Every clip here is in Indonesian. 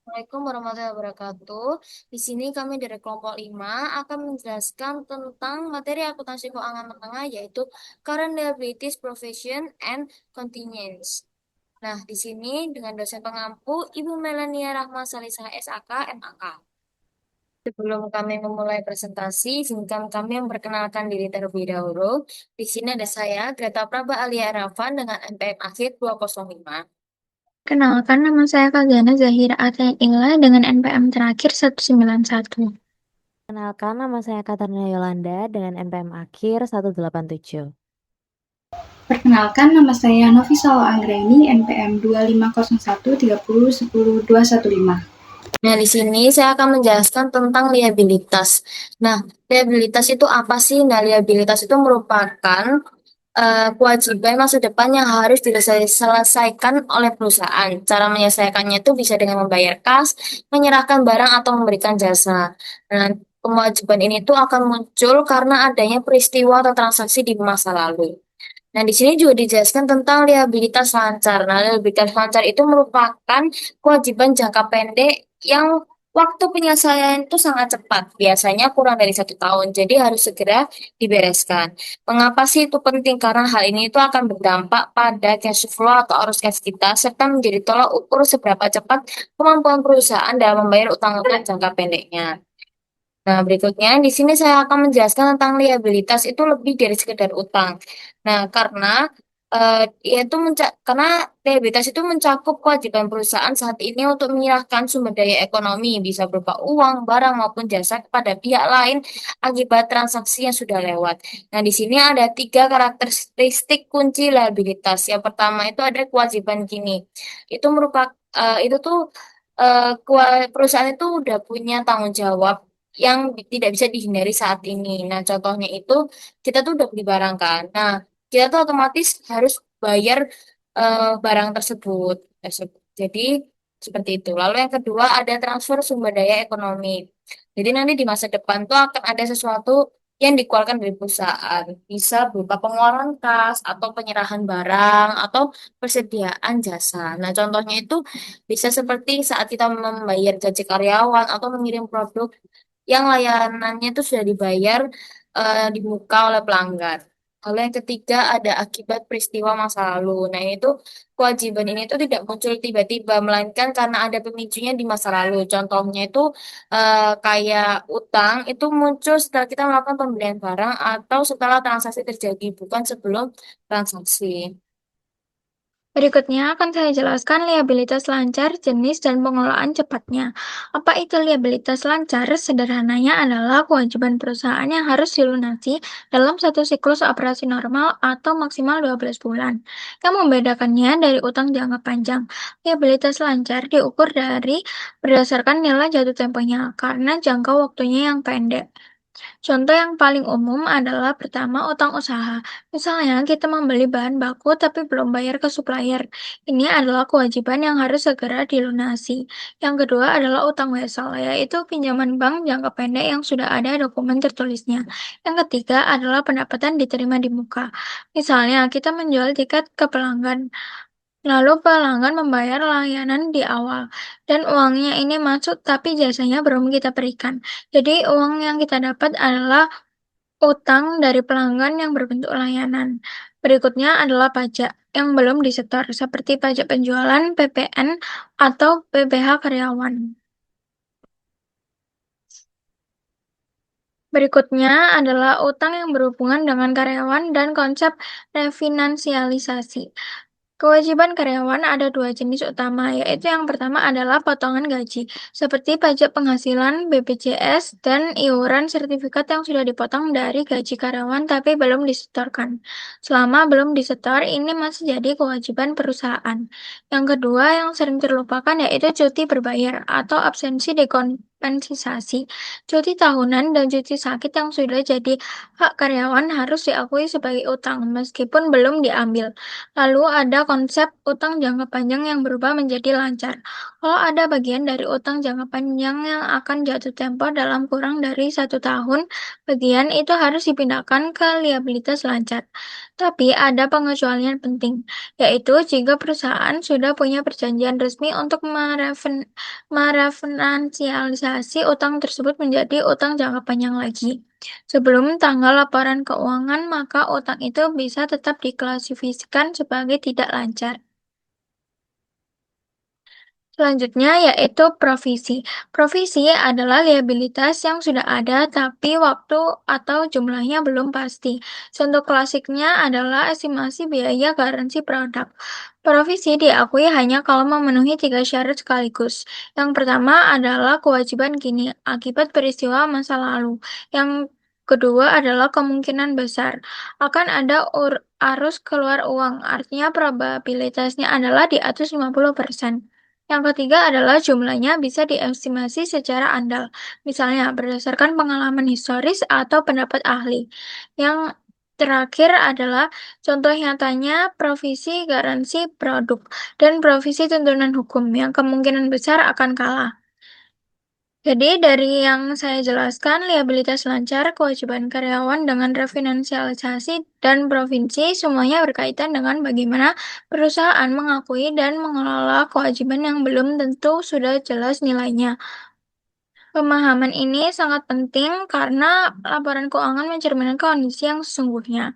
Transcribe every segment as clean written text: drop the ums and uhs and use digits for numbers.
Assalamualaikum warahmatullahi wabarakatuh. Di sini kami dari kelompok 5 akan menjelaskan tentang materi akuntansi keuangan menengah yaitu Current Liabilities Provision and Contingents. Nah, di sini dengan dosen pengampu Ibu Melania Rahma Salisah SAK MAK. Sebelum kami memulai presentasi, izinkan kami memperkenalkan diri terlebih dahulu. Di sini ada saya, Greta Praba Alia Ravan dengan NPM akhir 205. Kenalkan, nama saya Kagana Zahira Aten Ila dengan NPM terakhir 191. Kenalkan, nama saya Katarina Yolanda dengan NPM akhir 187. Perkenalkan, nama saya Novi Salo Anggraini, NPM 2501 30 10 215. Nah, di sini saya akan menjelaskan tentang liabilitas. Nah, liabilitas itu apa sih? Nah, liabilitas itu merupakan kewajiban masa depan yang harus diselesaikan oleh perusahaan. Cara menyelesaikannya itu bisa dengan membayar kas, menyerahkan barang, atau memberikan jasa. Nah, kewajiban ini tuh akan muncul karena adanya peristiwa atau transaksi di masa lalu. Nah, di sini juga dijelaskan tentang liabilitas lancar. Nah, liabilitas lancar itu merupakan kewajiban jangka pendek yang waktu penyelesaian itu sangat cepat, biasanya kurang dari 1 tahun, jadi harus segera dibereskan. Mengapa sih itu penting? Karena hal ini itu akan berdampak pada cash flow atau arus cash kita, serta menjadi tolak ukur seberapa cepat kemampuan perusahaan dalam membayar utang-utang jangka pendeknya. Nah, berikutnya di sini saya akan menjelaskan tentang liabilitas itu lebih dari sekedar utang. Nah, karena yaitu karena liabilitas itu mencakup kewajiban perusahaan saat ini untuk menyerahkan sumber daya ekonomi bisa berupa uang, barang maupun jasa kepada pihak lain akibat transaksi yang sudah lewat. Nah, di sini ada 3 karakteristik kunci liabilitas. Yang pertama itu ada kewajiban kini. Itu merupakan itu tuh perusahaan itu udah punya tanggung jawab yang tidak bisa dihindari saat ini. Nah, contohnya itu kita tuh udah beli barang kan. Nah, kita tuh otomatis harus bayar barang tersebut. Jadi seperti itu. Lalu yang kedua ada transfer sumber daya ekonomi. Jadi nanti di masa depan tuh akan ada sesuatu yang dikeluarkan dari perusahaan. Bisa berupa pengeluaran kas atau penyerahan barang atau persediaan jasa. Nah, contohnya itu bisa seperti saat kita membayar gaji karyawan atau mengirim produk yang layanannya itu sudah dibayar di muka oleh pelanggan. Lalu yang ketiga ada akibat peristiwa masa lalu. Nah, ini tuh kewajiban ini tuh tidak muncul tiba-tiba, melainkan karena ada pemicunya di masa lalu. Contohnya itu kayak utang itu muncul setelah kita melakukan pembelian barang atau setelah transaksi terjadi, bukan sebelum transaksi. Berikutnya akan saya jelaskan liabilitas lancar, jenis, dan pengelolaan cepatnya. Apa itu liabilitas lancar? Sederhananya adalah kewajiban perusahaan yang harus dilunasi dalam satu siklus operasi normal atau maksimal 12 bulan. Yang membedakannya dari utang jangka panjang. Liabilitas lancar diukur berdasarkan nilai jatuh temponya karena jangka waktunya yang pendek. Contoh yang paling umum adalah pertama, utang usaha. Misalnya, kita membeli bahan baku tapi belum bayar ke supplier. Ini adalah kewajiban yang harus segera dilunasi. Yang kedua adalah utang wesel, yaitu pinjaman bank jangka pendek yang sudah ada dokumen tertulisnya. Yang ketiga adalah pendapatan diterima di muka. Misalnya, kita menjual tiket ke pelanggan. Lalu pelanggan membayar layanan di awal, dan uangnya ini masuk tapi jasanya belum kita berikan. Jadi uang yang kita dapat adalah utang dari pelanggan yang berbentuk layanan. Berikutnya adalah pajak yang belum disetor, seperti pajak penjualan, PPN, atau PPh karyawan. Berikutnya adalah utang yang berhubungan dengan karyawan dan konsep refinansialisasi. Kewajiban karyawan ada dua jenis utama, yaitu yang pertama adalah potongan gaji, seperti pajak penghasilan, BPJS, dan iuran sertifikat yang sudah dipotong dari gaji karyawan tapi belum disetorkan. Selama belum disetor, ini masih jadi kewajiban perusahaan. Yang kedua yang sering terlupakan yaitu cuti berbayar atau absensi dispensasi, cuti tahunan, dan cuti sakit yang sudah jadi hak karyawan harus diakui sebagai utang, meskipun belum diambil. Lalu ada konsep utang jangka panjang yang berubah menjadi lancar. Kalau ada bagian dari utang jangka panjang yang akan jatuh tempo dalam kurang dari 1 tahun, bagian itu harus dipindahkan ke liabilitas lancar. Tapi ada pengecualian penting, yaitu jika perusahaan sudah punya perjanjian resmi untuk merefinansialisasi utang tersebut menjadi utang jangka panjang lagi. Sebelum tanggal laporan keuangan, maka utang itu bisa tetap diklasifikasikan sebagai tidak lancar. Selanjutnya yaitu provisi. Provisi adalah liabilitas yang sudah ada tapi waktu atau jumlahnya belum pasti. Contoh klasiknya adalah estimasi biaya garansi produk. Provisi diakui hanya kalau memenuhi 3 syarat sekaligus. Yang pertama adalah kewajiban kini akibat peristiwa masa lalu. Yang kedua adalah kemungkinan besar akan ada arus keluar uang, artinya probabilitasnya adalah di atas 50%. Yang ketiga adalah jumlahnya bisa diestimasi secara andal, misalnya berdasarkan pengalaman historis atau pendapat ahli. Yang terakhir adalah contoh nyatanya provisi garansi produk dan provisi tuntunan hukum yang kemungkinan besar akan kalah. Jadi dari yang saya jelaskan, liabilitas lancar, kewajiban karyawan dengan refinansialisasi, dan provinsi semuanya berkaitan dengan bagaimana perusahaan mengakui dan mengelola kewajiban yang belum tentu sudah jelas nilainya. Pemahaman ini sangat penting karena laporan keuangan mencerminkan kondisi yang sesungguhnya.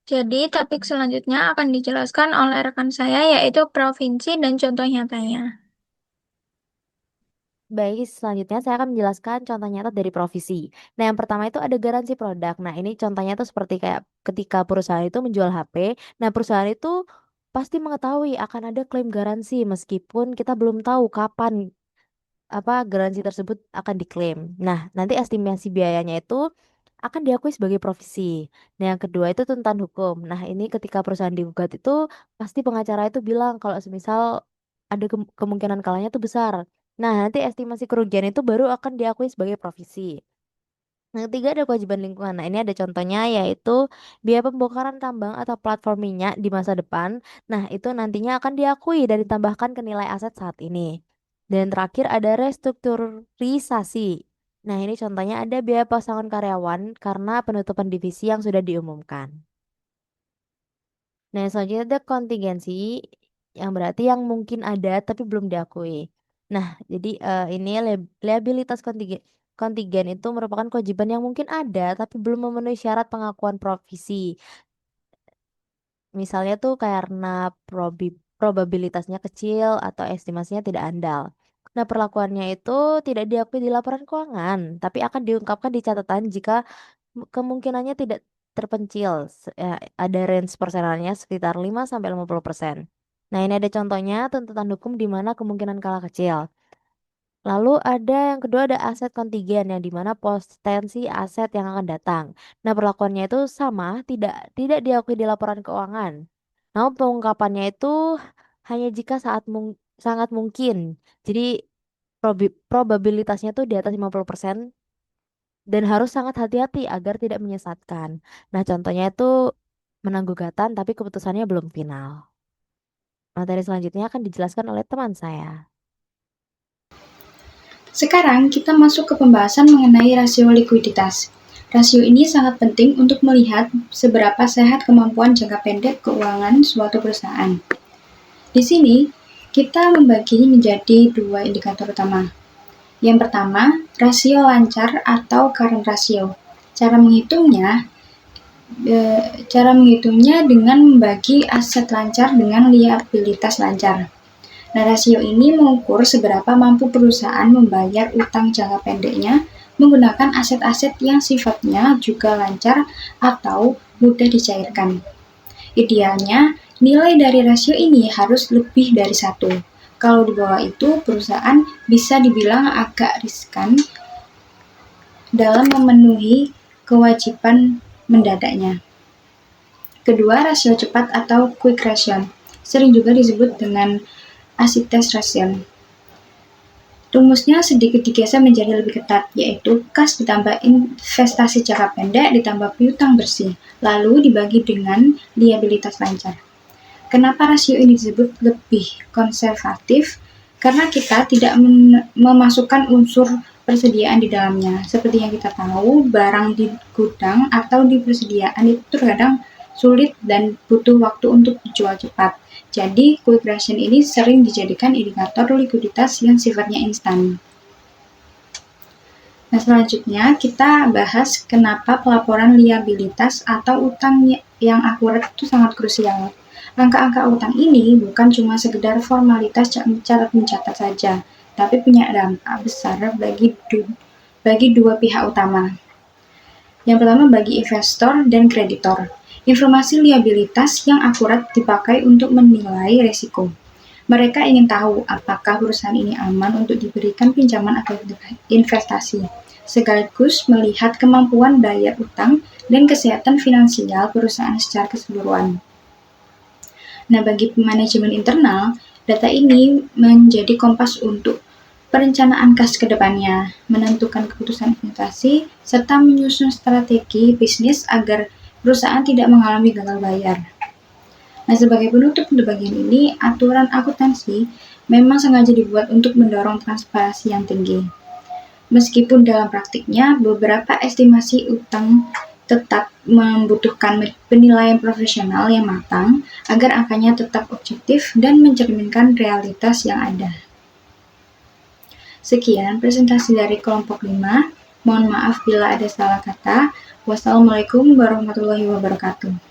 Jadi topik selanjutnya akan dijelaskan oleh rekan saya yaitu provinsi dan contoh nyatanya. Baik, selanjutnya saya akan menjelaskan contoh nyata dari provisi. Nah, yang pertama itu ada garansi produk. Nah, ini contohnya tuh seperti kayak ketika perusahaan itu menjual HP. Nah, perusahaan itu pasti mengetahui akan ada klaim garansi meskipun kita belum tahu kapan garansi tersebut akan diklaim. Nah, nanti estimasi biayanya itu akan diakui sebagai provisi. Nah, yang kedua itu tuntutan hukum. Nah, ini ketika perusahaan digugat itu pasti pengacara itu bilang kalau semisal ada kemungkinan kalahnya itu besar. Nah, nanti estimasi kerugian itu baru akan diakui sebagai provisi. Yang ketiga ada kewajiban lingkungan. Nah, ini ada contohnya yaitu biaya pembongkaran tambang atau platform minyak di masa depan. Nah, itu nantinya akan diakui dan ditambahkan ke nilai aset saat ini. Dan terakhir ada restrukturisasi. Nah, ini contohnya ada biaya pasangan karyawan karena penutupan divisi yang sudah diumumkan. Nah, selanjutnya ada kontingensi yang berarti yang mungkin ada tapi belum diakui. Nah, jadi ini liabilitas kontingen itu merupakan kewajiban yang mungkin ada tapi belum memenuhi syarat pengakuan provisi. Misalnya tuh karena probabilitasnya kecil atau estimasinya tidak andal. Nah, perlakuannya itu tidak diakui di laporan keuangan, tapi akan diungkapkan di catatan jika kemungkinannya tidak terpencil. Ada range persenannya sekitar 5-50%. Nah, ini ada contohnya tuntutan hukum di mana kemungkinan kalah kecil. Lalu ada yang kedua ada aset kontingen yang dimana potensi aset yang akan datang. Nah, perlakuannya itu sama, tidak diakui di laporan keuangan. Namun pengungkapannya itu hanya jika sangat mungkin. Jadi probabilitasnya tuh di atas 50% dan harus sangat hati-hati agar tidak menyesatkan. Nah, contohnya itu menang gugatan tapi keputusannya belum final. Materi selanjutnya akan dijelaskan oleh teman saya. Sekarang kita masuk ke pembahasan mengenai rasio likuiditas. Rasio ini sangat penting untuk melihat seberapa sehat kemampuan jangka pendek keuangan suatu perusahaan. Di sini, kita membaginya menjadi 2 indikator utama. Yang pertama, rasio lancar atau current ratio. Cara menghitungnya dengan membagi aset lancar dengan liabilitas lancar. Nah, rasio ini mengukur seberapa mampu perusahaan membayar utang jangka pendeknya menggunakan aset-aset yang sifatnya juga lancar atau mudah dicairkan. Idealnya, nilai dari rasio ini harus lebih dari 1. Kalau di bawah itu, perusahaan bisa dibilang agak riskan dalam memenuhi kewajiban mendadaknya. Kedua, rasio cepat atau quick ratio, sering juga disebut dengan acid test ratio. Rumusnya sedikit digeser menjadi lebih ketat, yaitu kas ditambah investasi jangka pendek ditambah piutang bersih, lalu dibagi dengan liabilitas lancar. Kenapa rasio ini disebut lebih konservatif? Karena kita tidak memasukkan unsur persediaan di dalamnya. Seperti yang kita tahu, barang di gudang atau di persediaan itu terkadang sulit dan butuh waktu untuk dijual cepat. Jadi, quick ration ini sering dijadikan indikator likuiditas yang sifatnya instan. Nah, selanjutnya kita bahas kenapa pelaporan liabilitas atau utang yang akurat itu sangat krusial. Angka-angka utang ini bukan cuma sekedar formalitas mencatat saja, tapi punya dampak besar bagi dua pihak utama. Yang pertama bagi investor dan kreditor. Informasi liabilitas yang akurat dipakai untuk menilai risiko. Mereka ingin tahu apakah perusahaan ini aman untuk diberikan pinjaman atau investasi, sekaligus melihat kemampuan bayar utang dan kesehatan finansial perusahaan secara keseluruhan. Nah, bagi manajemen internal, data ini menjadi kompas untuk perencanaan kas ke depannya, menentukan keputusan investasi, serta menyusun strategi bisnis agar perusahaan tidak mengalami gagal bayar. Nah, sebagai penutup untuk bagian ini, aturan akuntansi memang sengaja dibuat untuk mendorong transparansi yang tinggi. Meskipun dalam praktiknya, beberapa estimasi utang tetap membutuhkan penilaian profesional yang matang agar angkanya tetap objektif dan mencerminkan realitas yang ada. Sekian presentasi dari kelompok 5. Mohon maaf bila ada salah kata. Wassalamualaikum warahmatullahi wabarakatuh.